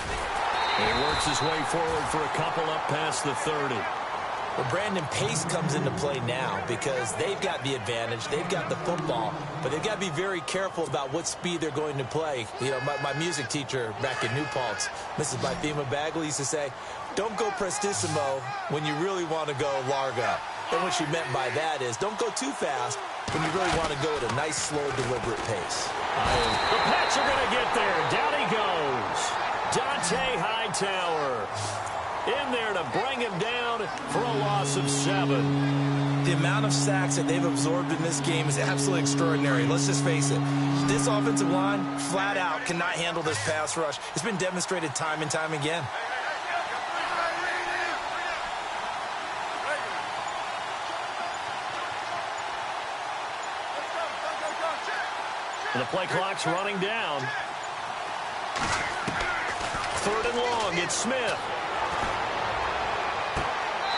And he works his way forward for a couple up past the 30. Well, Brandon, pace comes into play now because they've got the advantage. They've got the football, but they've got to be very careful about what speed they're going to play. You know, my music teacher back in New Paltz, Mrs. Bythema Bagley, used to say, don't go prestissimo when you really want to go largo. And what she meant by that is don't go too fast when you really want to go at a nice, slow, deliberate pace. The Pats are going to get there. Down he goes. Dante Hightower in there to bring him down for a loss of 7. The amount of sacks that they've absorbed in this game is absolutely extraordinary. Let's just face it. This offensive line, flat out, cannot handle this pass rush. It's been demonstrated time and time again. And the play clock's running down. 3rd and long. It's Smith.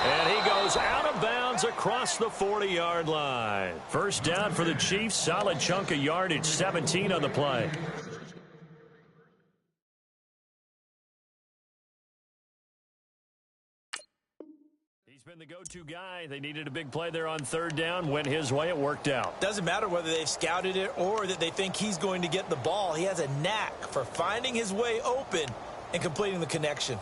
And he goes out of bounds across the 40-yard line. First down for the Chiefs. Solid chunk of yardage. 17 on the play. He's been the go-to guy. They needed a big play there on 3rd down. Went his way. It worked out. Doesn't matter whether they've scouted it or that they think he's going to get the ball. He has a knack for finding his way open and completing the connection.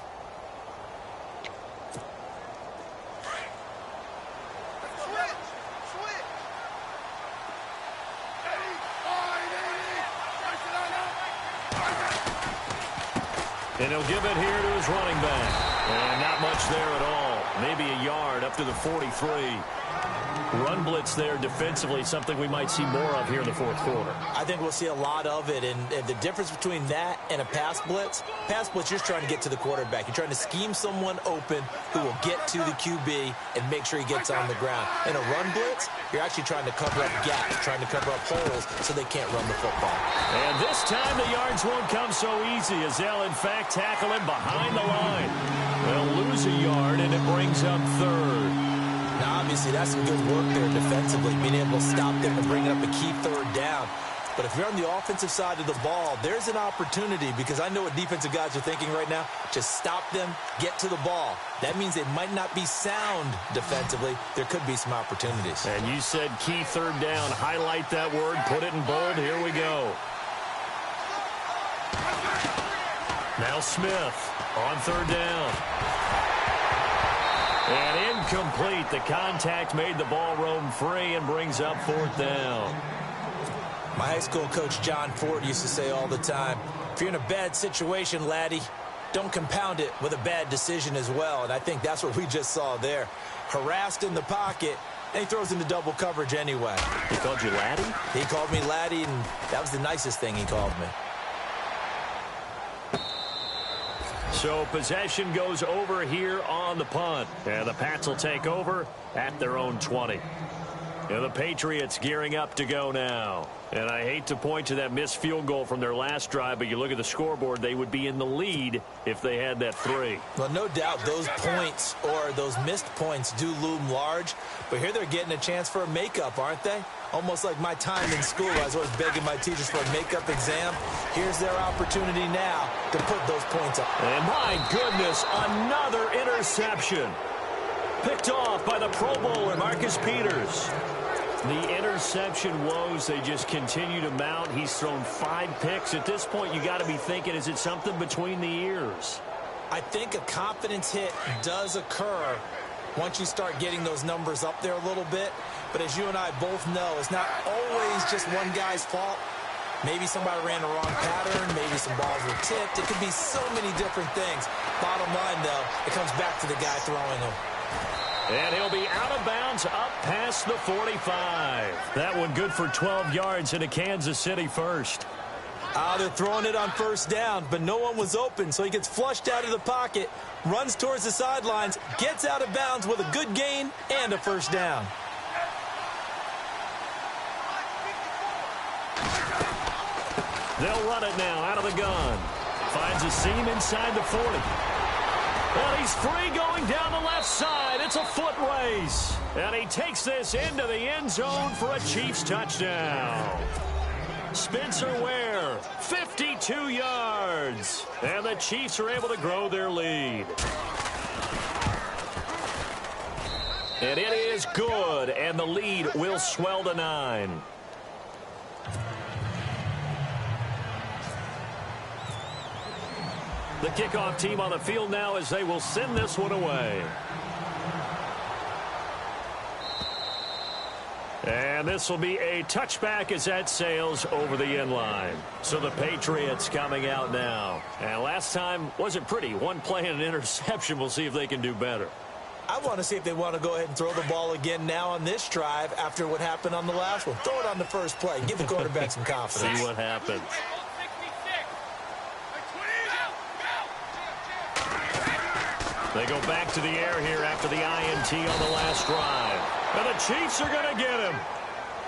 And he'll give it here to his running back. And not much there at all. Maybe a yard up to the 43. Run blitz there defensively, something we might see more of here in the 4th quarter. I think we'll see a lot of it. And the difference between that and a pass blitz, you're just trying to get to the quarterback. You're trying to scheme someone open who will get to the QB and make sure he gets on the ground. In a run blitz, you're actually trying to cover up gaps, trying to cover up holes so they can't run the football. And this time the yards won't come so easy as they'll, in fact, tackle him behind the line. They'll lose a yard, and it brings up 3rd. Now, obviously, that's some good work there defensively, being able to stop them and bring up a key 3rd down. But if you're on the offensive side of the ball, there's an opportunity because I know what defensive guys are thinking right now. Just stop them, get to the ball. That means they might not be sound defensively. There could be some opportunities. And you said key 3rd down. Highlight that word. Put it in bold. Here we go. Now Smith on 3rd down. And incomplete. The contact made the ball roam free and brings up 4th down. My high school coach, John Ford, used to say all the time, if you're in a bad situation, laddie, don't compound it with a bad decision as well. And I think that's what we just saw there. Harassed in the pocket, and he throws into double coverage anyway. He called you laddie? He called me laddie, and that was the nicest thing he called me. So possession goes over here on the punt. And the Pats will take over at their own 20. And the Patriots gearing up to go now. And I hate to point to that missed field goal from their last drive, but you look at the scoreboard, they would be in the lead if they had that 3. Well, no doubt those points or those missed points do loom large. But here they're getting a chance for a makeup, aren't they? Almost like my time in school. I was always begging my teachers for a makeup exam. Here's their opportunity now to put those points up. And my goodness, another interception. Picked off by the Pro Bowler, Marcus Peters. The interception woes, they just continue to mount. He's thrown 5 picks. At this point, you got to be thinking, is it something between the ears? I think a confidence hit does occur once you start getting those numbers up there a little bit. But as you and I both know, it's not always just one guy's fault. Maybe somebody ran the wrong pattern. Maybe some balls were tipped. It could be so many different things. Bottom line, though, it comes back to the guy throwing them. And he'll be out of bounds up past the 45. That one good for 12 yards into Kansas City first. They're throwing it on 1st down, but no one was open, so he gets flushed out of the pocket, runs towards the sidelines, gets out of bounds with a good gain and a 1st down. They'll run it now out of the gun. Finds a seam inside the 40. And he's free going down the left side. It's a foot race. And he takes this into the end zone for a Chiefs touchdown. Spencer Ware, 52 yards. And the Chiefs are able to grow their lead. And it is good, and the lead will swell to 9. The kickoff team on the field now as they will send this one away. And this will be a touchback as that sails over the end line. So the Patriots coming out now. And last time wasn't pretty. One play and an interception. We'll see if they can do better. I want to see if they want to go ahead and throw the ball again now on this drive after what happened on the last one. Throw it on the first play. Give the quarterback some confidence. See what happens. They go back to the air here after the INT on the last drive. And the Chiefs are going to get him.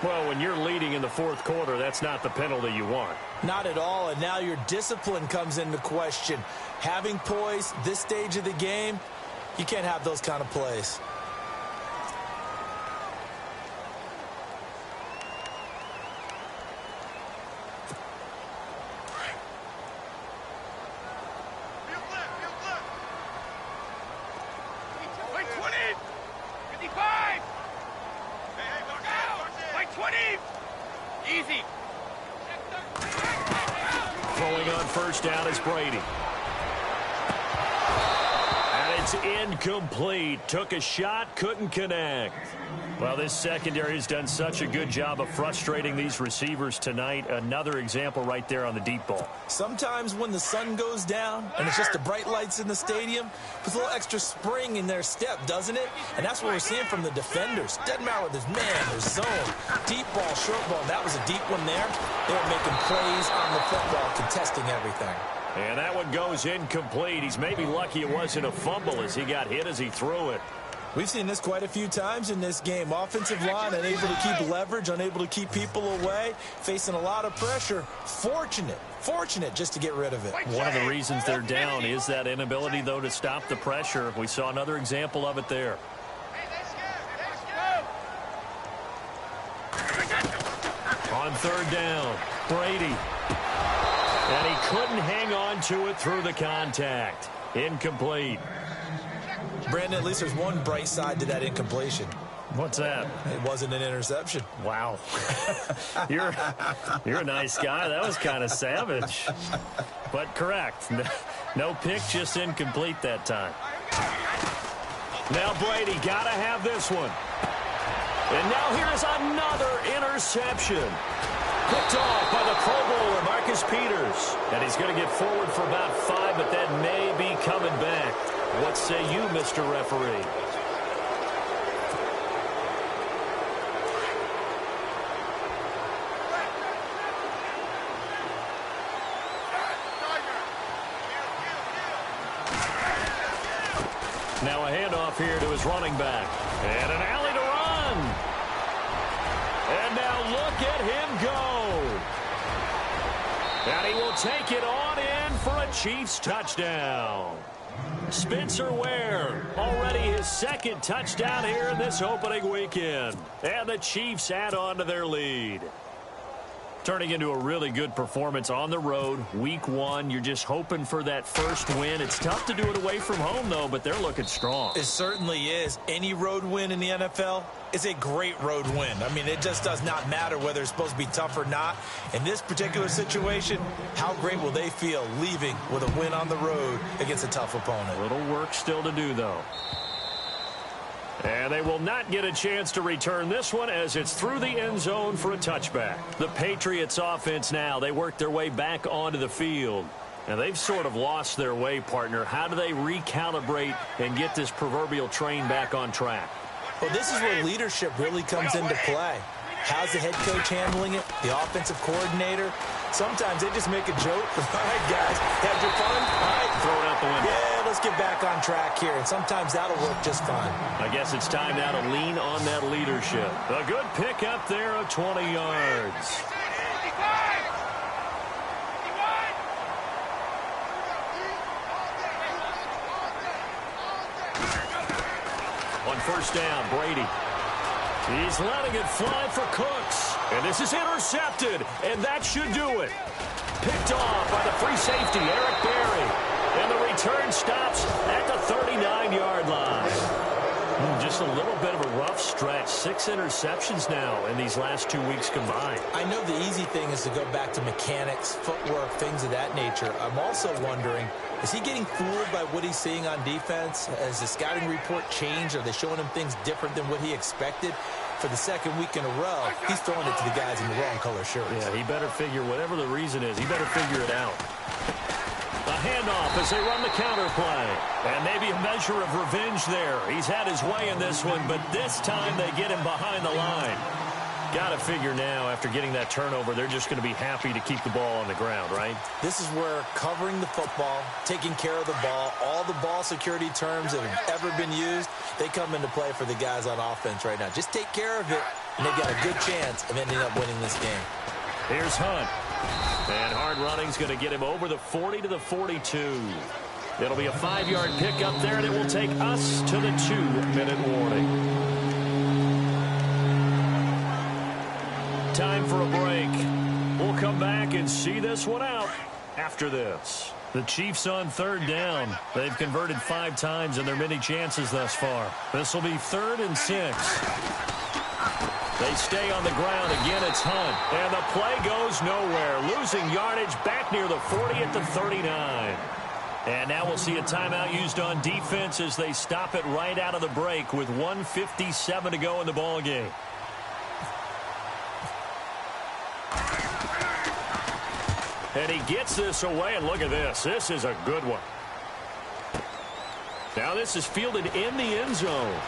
Well, when you're leading in the fourth quarter, that's not the penalty you want. Not at all, and now your discipline comes into question. Having poise this stage of the game, you can't have those kind of plays. Easy. Throwing on first down is Brady. And it's incomplete. Took a shot, couldn't connect. Well, this secondary has done such a good job of frustrating these receivers tonight. Another example right there on the deep ball. Sometimes when the sun goes down and it's just the bright lights in the stadium, puts a little extra spring in their step, doesn't it? And that's what we're seeing from the defenders. Doesn't matter whether there's man, there's zone, deep ball, short ball. That was a deep one there. They were making plays on the football, contesting everything. And that one goes incomplete. He's maybe lucky it wasn't a fumble as he got hit as he threw it. We've seen this quite a few times in this game. Offensive line unable to keep leverage, unable to keep people away, facing a lot of pressure. Fortunate just to get rid of it. One of the reasons they're down is that inability, though, to stop the pressure. We saw another example of it there. On third down, Brady. And he couldn't hang on to it through the contact. Incomplete. Brandon, at least there's one bright side to that incompletion. What's that? It wasn't an interception. Wow. You're a nice guy. That was kind of savage. But correct. No pick, just incomplete that time. Now Brady got to have this one. And now here's another interception. Picked off by the Pro Bowler, Marcus Peters. And he's going to get forward for about 5, but that may be coming back. What say you, Mr. Referee? Now a handoff here to his running back. And an alley to run. And now look at him go. And he will take it on in for a Chiefs touchdown. Spencer Ware, already his second touchdown here in this opening weekend. And the Chiefs add on to their lead. Turning into a really good performance on the road. Week 1, you're just hoping for that first win. It's tough to do it away from home, though, but they're looking strong. It certainly is. Any road win in the NFL is a great road win. I mean, it just does not matter whether it's supposed to be tough or not. In this particular situation, how great will they feel leaving with a win on the road against a tough opponent? A little work still to do, though. And they will not get a chance to return this one as it's through the end zone for a touchback. The Patriots offense now, they work their way back onto the field. And they've sort of lost their way, partner. How do they recalibrate and get this proverbial train back on track? Well, this is where leadership really comes into play. How's the head coach handling it? The offensive coordinator? Sometimes they just make a joke. All right, guys, had your fun? All right. Throw it out the window. Yeah, let's get back on track here. And sometimes that'll work just fine. I guess it's time now to lean on that leadership. A good pickup there of 20 yards. On first down, Brady. He's letting it fly for Cooks. And this is intercepted, and that should do it. Picked off by the free safety, Eric Berry. And the return stops at the 39-yard line. Just a little bit of a rough stretch. 6 interceptions now in these last 2 weeks combined. I know the easy thing is to go back to mechanics, footwork, things of that nature. I'm also wondering, is he getting fooled by what he's seeing on defense? Has the scouting report changed? Are they showing him things different than what he expected? for the second week in a row, he's throwing it to the guys in the wrong color shirts. Yeah, he better figure, whatever the reason is, he better figure it out. A handoff as they run the counter play. And maybe a measure of revenge there. He's had his way in this one, but this time they get him behind the line. Got to figure now, after getting that turnover, they're just going to be happy to keep the ball on the ground, right? This is where covering the football, taking care of the ball, all the ball security terms that have ever been used, they come into play for the guys on offense right now. Just take care of it, and they've got a good chance of ending up winning this game. Here's Hunt. And hard running's going to get him over the 40 to the 42. It'll be a 5-yard pickup there, and it will take us to the 2-minute warning. Time for a break. We'll come back and see this one out after this. The Chiefs on third down. They've converted 5 times in their many chances thus far. This will be 3rd and 6. They stay on the ground. Again, it's Hunt. And the play goes nowhere. Losing yardage back near the 40 at the 39. And now we'll see a timeout used on defense as they stop it right out of the break with 1:57 to go in the ballgame. And he gets this away, and look at this. This is a good one. Now this is fielded in the end zone.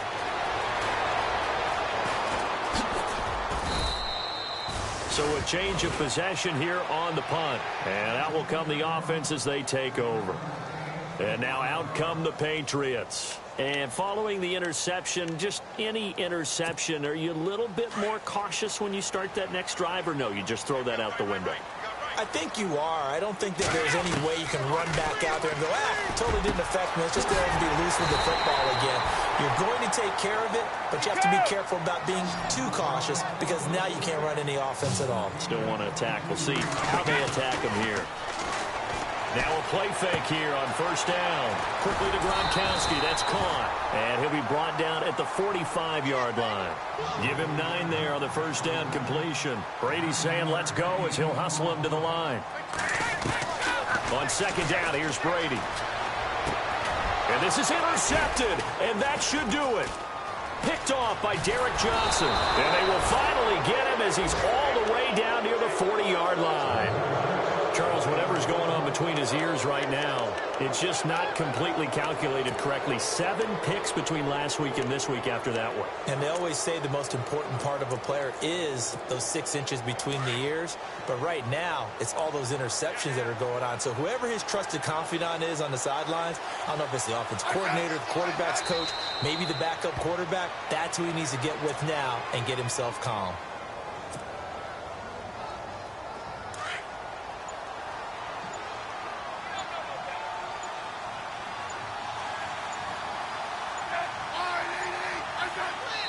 So a change of possession here on the punt. And out will come the offense as they take over. And now out come the Patriots. And following the interception, just any interception, are you a little bit more cautious when you start that next drive, or no, you just throw that out the window? I think you are. I don't think that there's any way you can run back out there and go, totally didn't affect me. Let's just go ahead and be loose with the football again. You're going to take care of it, but you have to be careful about being too cautious because now you can't run any offense at all. Still want to attack. We'll see how they attack him here. Now a play fake here on first down. Quickly to Gronkowski. That's caught. And he'll be brought down at the 45-yard line. Give him 9 there on the first down completion. Brady's saying let's go as he'll hustle him to the line. On second down, here's Brady. And this is intercepted. And that should do it. Picked off by Derek Johnson. And they will finally get him as he's all the way down near the 40-yard line. Charles, whatever's going on between his ears right now, it's just not completely calculated correctly. 7 picks between last week and this week after that one. And they always say the most important part of a player is those 6 inches between the ears. But right now, it's all those interceptions that are going on. So whoever his trusted confidant is on the sidelines, I don't know if it's the offense coordinator, the quarterback's coach, maybe the backup quarterback, that's who he needs to get with now and get himself calm.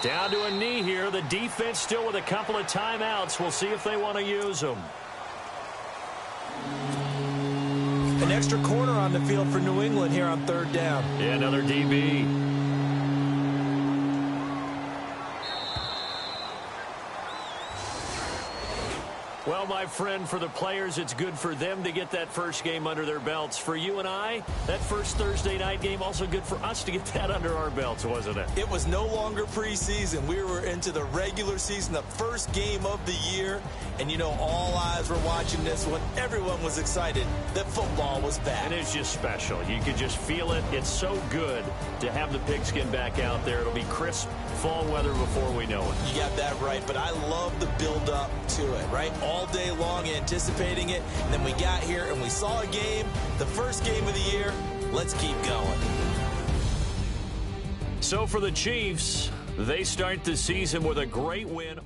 Down to a knee here. The defense still with a couple of timeouts. We'll see if they want to use them. An extra corner on the field for New England here on third down. Yeah, another DB. Well, my friend, for the players, it's good for them to get that first game under their belts. For you and I, that first Thursday night game, also good for us to get that under our belts, wasn't it? It was no longer preseason. We were into the regular season, the first game of the year. And, you know, all eyes were watching this one. Everyone was excited that football was back. And it's just special. You could just feel it. It's so good to have the pigskin back out there. It'll be crisp fall weather before we know it. You got that right, but I love the build-up to it, right? All day long anticipating it, and then we got here and we saw a game, the first game of the year. Let's keep going. So for the Chiefs, they start the season with a great win.